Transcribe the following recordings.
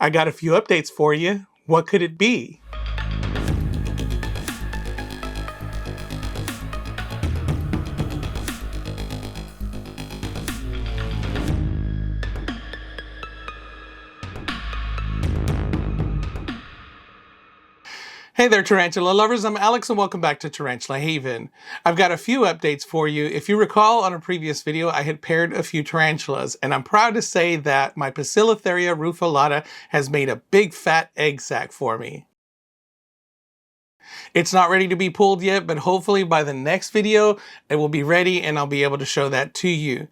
I got a few updates for you. What could it be? Hey there, tarantula lovers. I'm Alex and welcome back to Tarantula Haven. I've got a few updates for you. If you recall on a previous video, I had paired a few tarantulas, and I'm proud to say that my Bacillotheria rufilata has made a big fat egg sac for me. It's not ready to be pulled yet, but hopefully by the next video, it will be ready and I'll be able to show that to you.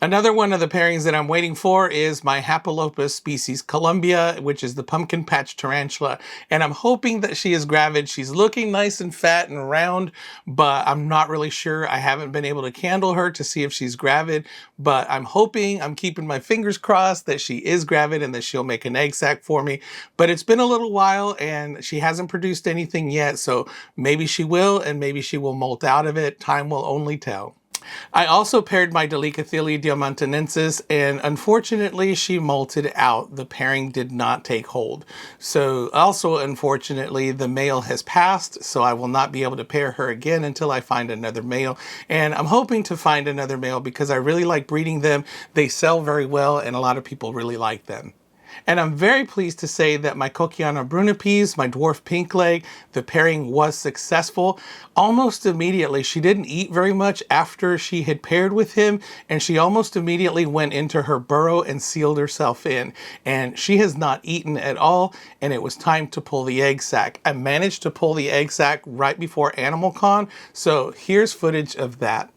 Another one of the pairings that I'm waiting for is my Hapalopus species Columbia, which is the pumpkin patch tarantula. And I'm hoping that she is gravid. She's looking nice and fat and round, but I'm not really sure. I haven't been able to candle her to see if she's gravid, but I'm hoping, I'm keeping my fingers crossed that she is gravid and that she'll make an egg sac for me. But it's been a little while and she hasn't produced anything yet, so maybe she will and maybe she will molt out of it. Time will only tell. I also paired my Delicathelia diamantinensis, and unfortunately she molted out. The pairing did not take hold. So also unfortunately the male has passed, so I will not be able to pair her again until I find another male. And I'm hoping to find another male because I really like breeding them. They sell very well and a lot of people really like them. And I'm very pleased to say that my Coquiana brunipes, my dwarf pink leg, the pairing was successful. Almost immediately, she didn't eat very much after she had paired with him, and she almost immediately went into her burrow and sealed herself in. And she has not eaten at all, and it was time to pull the egg sac. I managed to pull the egg sac right before Animal Con, so here's footage of that.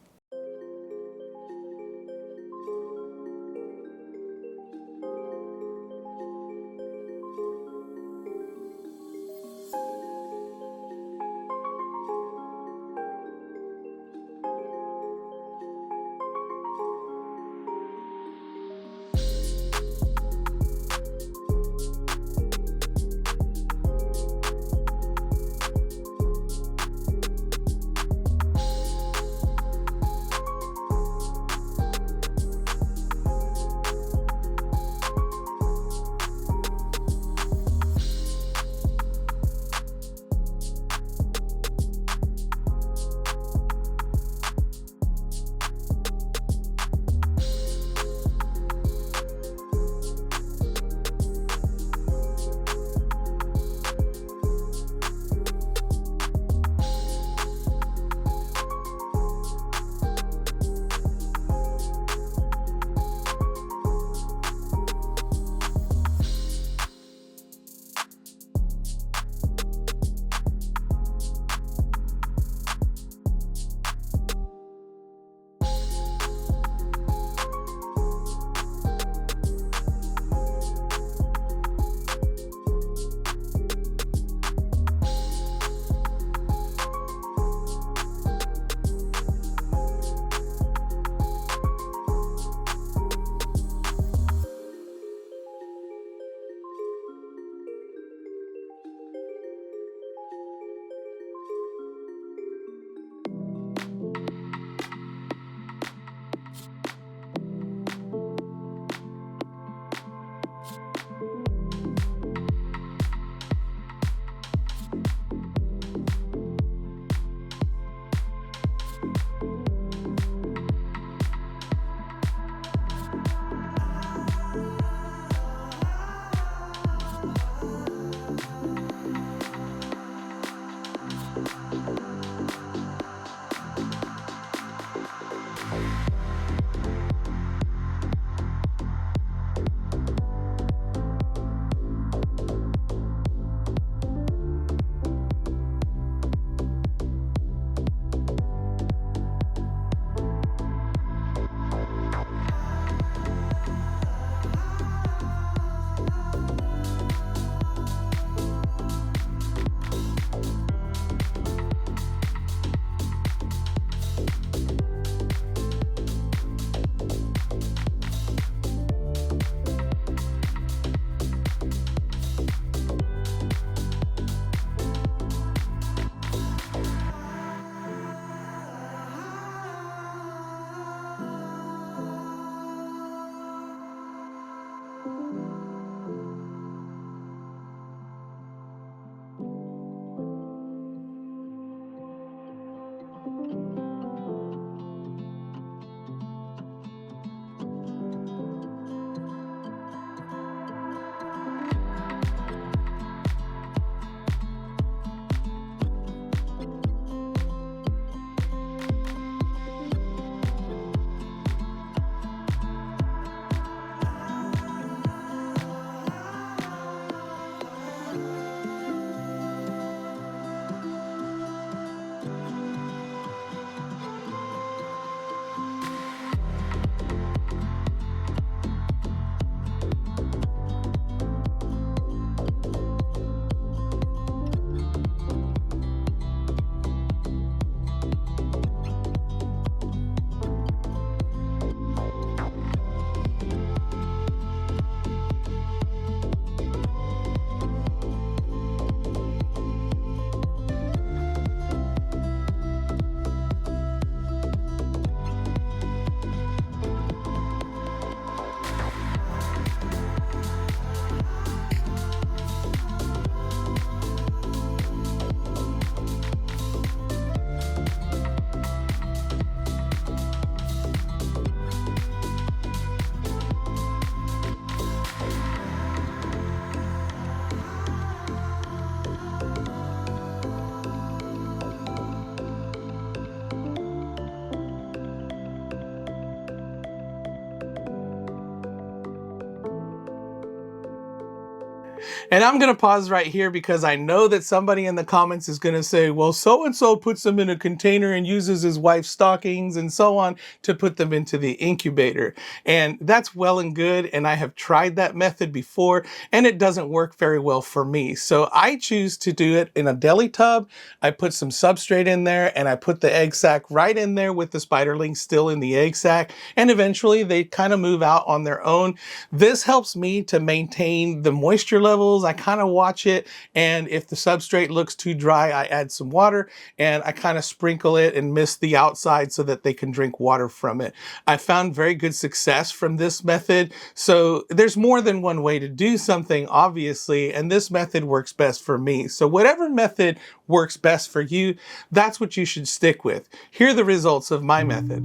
And I'm going to pause right here because I know that somebody in the comments is going to say, well, so-and-so puts them in a container and uses his wife's stockings and so on to put them into the incubator. And that's well and good. And I have tried that method before and it doesn't work very well for me. So I choose to do it in a deli tub. I put some substrate in there and I put the egg sac right in there with the spiderlings still in the egg sac. And eventually they kind of move out on their own. This helps me to maintain the moisture levels. I kind of watch it, and if the substrate looks too dry, I add some water and I kind of sprinkle it and mist the outside so that they can drink water from it. I found very good success from this method. So there's more than one way to do something, obviously, and this method works best for me. So whatever method works best for you, that's what you should stick with. Here are the results of my method.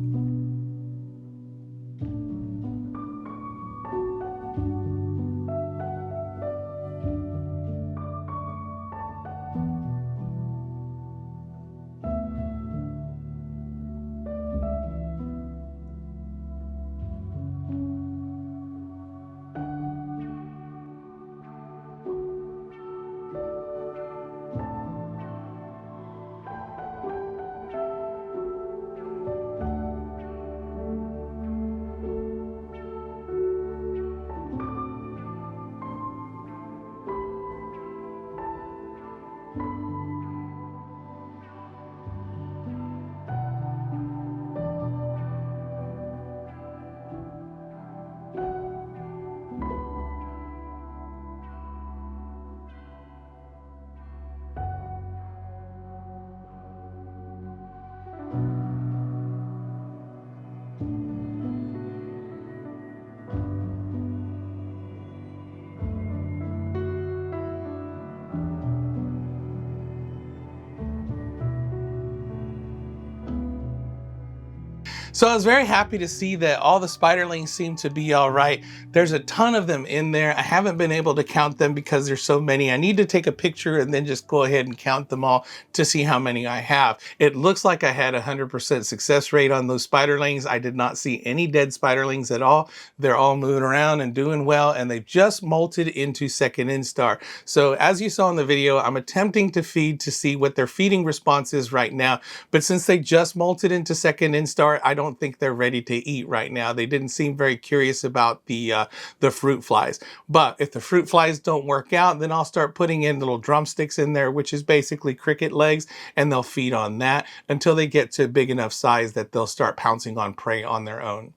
So I was very happy to see that all the spiderlings seem to be all right. There's a ton of them in there. I haven't been able to count them because there's so many. I need to take a picture and then just go ahead and count them all to see how many I have. It looks like I had 100% success rate on those spiderlings. I did not see any dead spiderlings at all. They're all moving around and doing well, and they've just molted into second instar. So as you saw in the video, I'm attempting to feed to see what their feeding response is right now. But since they just molted into second instar, I don't think they're ready to eat right now. They didn't seem very curious about the fruit flies. But if the fruit flies don't work out, then I'll start putting in little drumsticks in there, which is basically cricket legs, and they'll feed on that until they get to a big enough size that they'll start pouncing on prey on their own.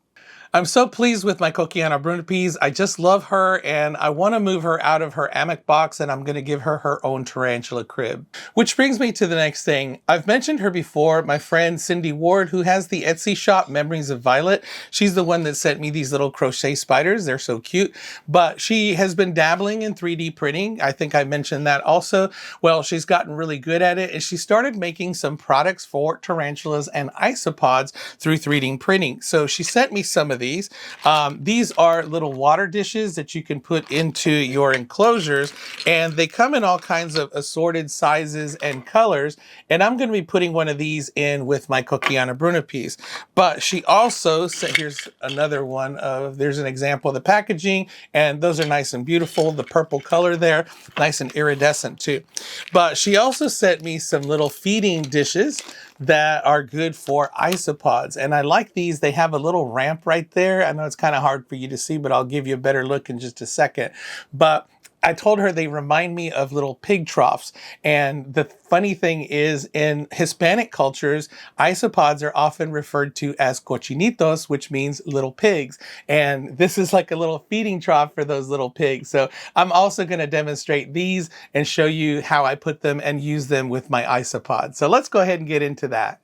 I'm so pleased with my Coquiana Brunipes. I just love her, and I want to move her out of her hammock box, and I'm going to give her her own tarantula crib. Which brings me to the next thing. I've mentioned her before, my friend Cindy Ward, who has the Etsy shop Memories of Violet. She's the one that sent me these little crochet spiders. They're so cute. But she has been dabbling in 3D printing. I think I mentioned that also. Well, she's gotten really good at it, and she started making some products for tarantulas and isopods through 3D printing. So she sent me some of these. These are little water dishes that you can put into your enclosures, and they come in all kinds of assorted sizes and colors, and I'm going to be putting one of these in with my Coquiana Brunipes. But she also said, here's another one of, there's an example of the packaging, and those are nice and beautiful. The purple color there, nice and iridescent too. But she also sent me some little feeding dishes that are good for isopods. And I like these. They have a little ramp right there. I know it's kind of hard for you to see, but I'll give you a better look in just a second. But I told her they remind me of little pig troughs. And the funny thing is, in Hispanic cultures, isopods are often referred to as cochinitos, which means little pigs. And this is like a little feeding trough for those little pigs. So I'm also going to demonstrate these and show you how I put them and use them with my isopod. So let's go ahead and get into that.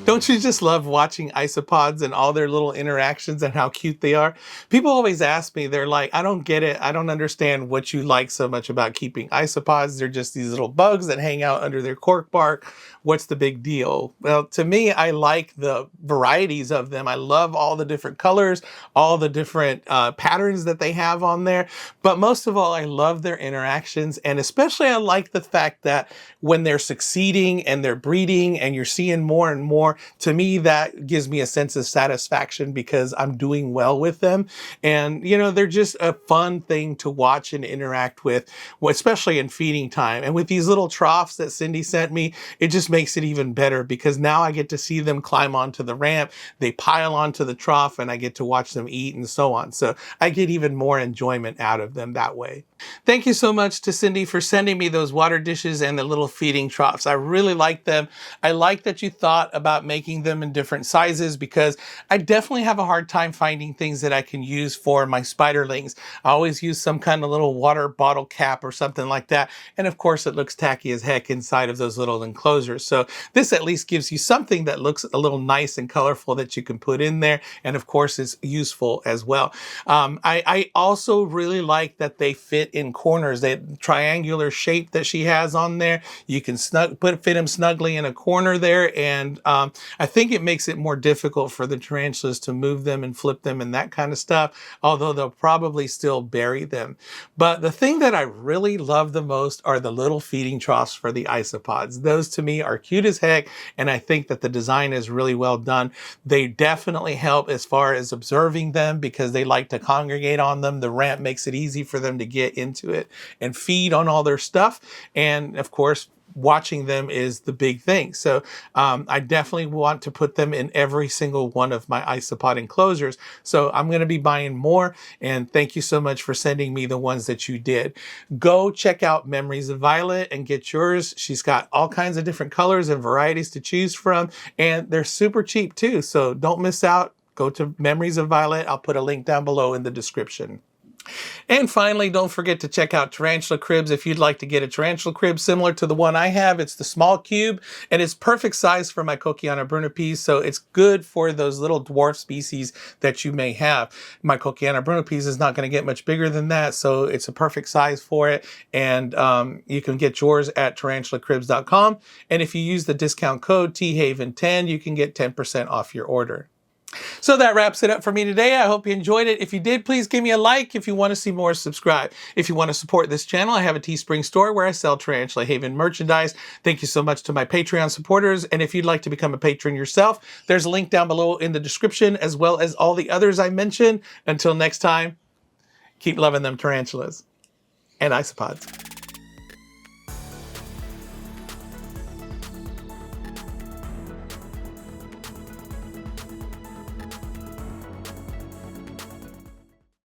Don't you just love watching isopods and all their little interactions and how cute they are? People always ask me, they're like, I don't get it. I don't understand what you like so much about keeping isopods. They're just these little bugs that hang out under their cork bark. What's the big deal? Well, to me, I like the varieties of them. I love all the different colors, all the different patterns that they have on there. But most of all, I love their interactions. And especially I like the fact that when they're succeeding and they're breeding and you're seeing more and more, to me, that gives me a sense of satisfaction because I'm doing well with them. And, you know, they're just a fun thing to watch and interact with, especially in feeding time. And with these little troughs that Cindy sent me, it just makes it even better because now I get to see them climb onto the ramp, they pile onto the trough, and I get to watch them eat and so on. So I get even more enjoyment out of them that way. Thank you so much to Cindy for sending me those water dishes and the little feeding troughs. I really like them. I like that you thought about making them in different sizes because I definitely have a hard time finding things that I can use for my spiderlings. I always use some kind of little water bottle cap or something like that. And of course it looks tacky as heck inside of those little enclosures. So this at least gives you something that looks a little nice and colorful that you can put in there. And of course it's useful as well. I also really like that they fit in corners. That triangular shape that she has on there, you can fit them snugly in a corner there, and I think it makes it more difficult for the tarantulas to move them and flip them and that kind of stuff, although they'll probably still bury them. But the thing that I really love the most are the little feeding troughs for the isopods. Those to me are cute as heck, and I think that the design is really well done. They definitely help as far as observing them because they like to congregate on them. The ramp makes it easy for them to get into it and feed on all their stuff. And of course, watching them is the big thing. So I definitely want to put them in every single one of my isopod enclosures. So I'm going to be buying more. And thank you so much for sending me the ones that you did. Go check out Memories of Violet and get yours. She's got all kinds of different colors and varieties to choose from. And they're super cheap too. So don't miss out. Go to Memories of Violet. I'll put a link down below in the description. And finally, don't forget to check out Tarantula Cribs if you'd like to get a tarantula crib similar to the one I have. It's the small cube, and it's perfect size for my Coquiana brunipes, so it's good for those little dwarf species that you may have. My Coquiana brunipes is not going to get much bigger than that, so it's a perfect size for it, and you can get yours at tarantulacribs.com, and if you use the discount code THAVEN10, you can get 10% off your order. So that wraps it up for me today. I hope you enjoyed it. If you did, please give me a like. If you want to see more, subscribe. If you want to support this channel, I have a Teespring store where I sell Tarantula Haven merchandise. Thank you so much to my Patreon supporters. And if you'd like to become a patron yourself, there's a link down below in the description, as well as all the others I mentioned. Until next time, keep loving them tarantulas and isopods.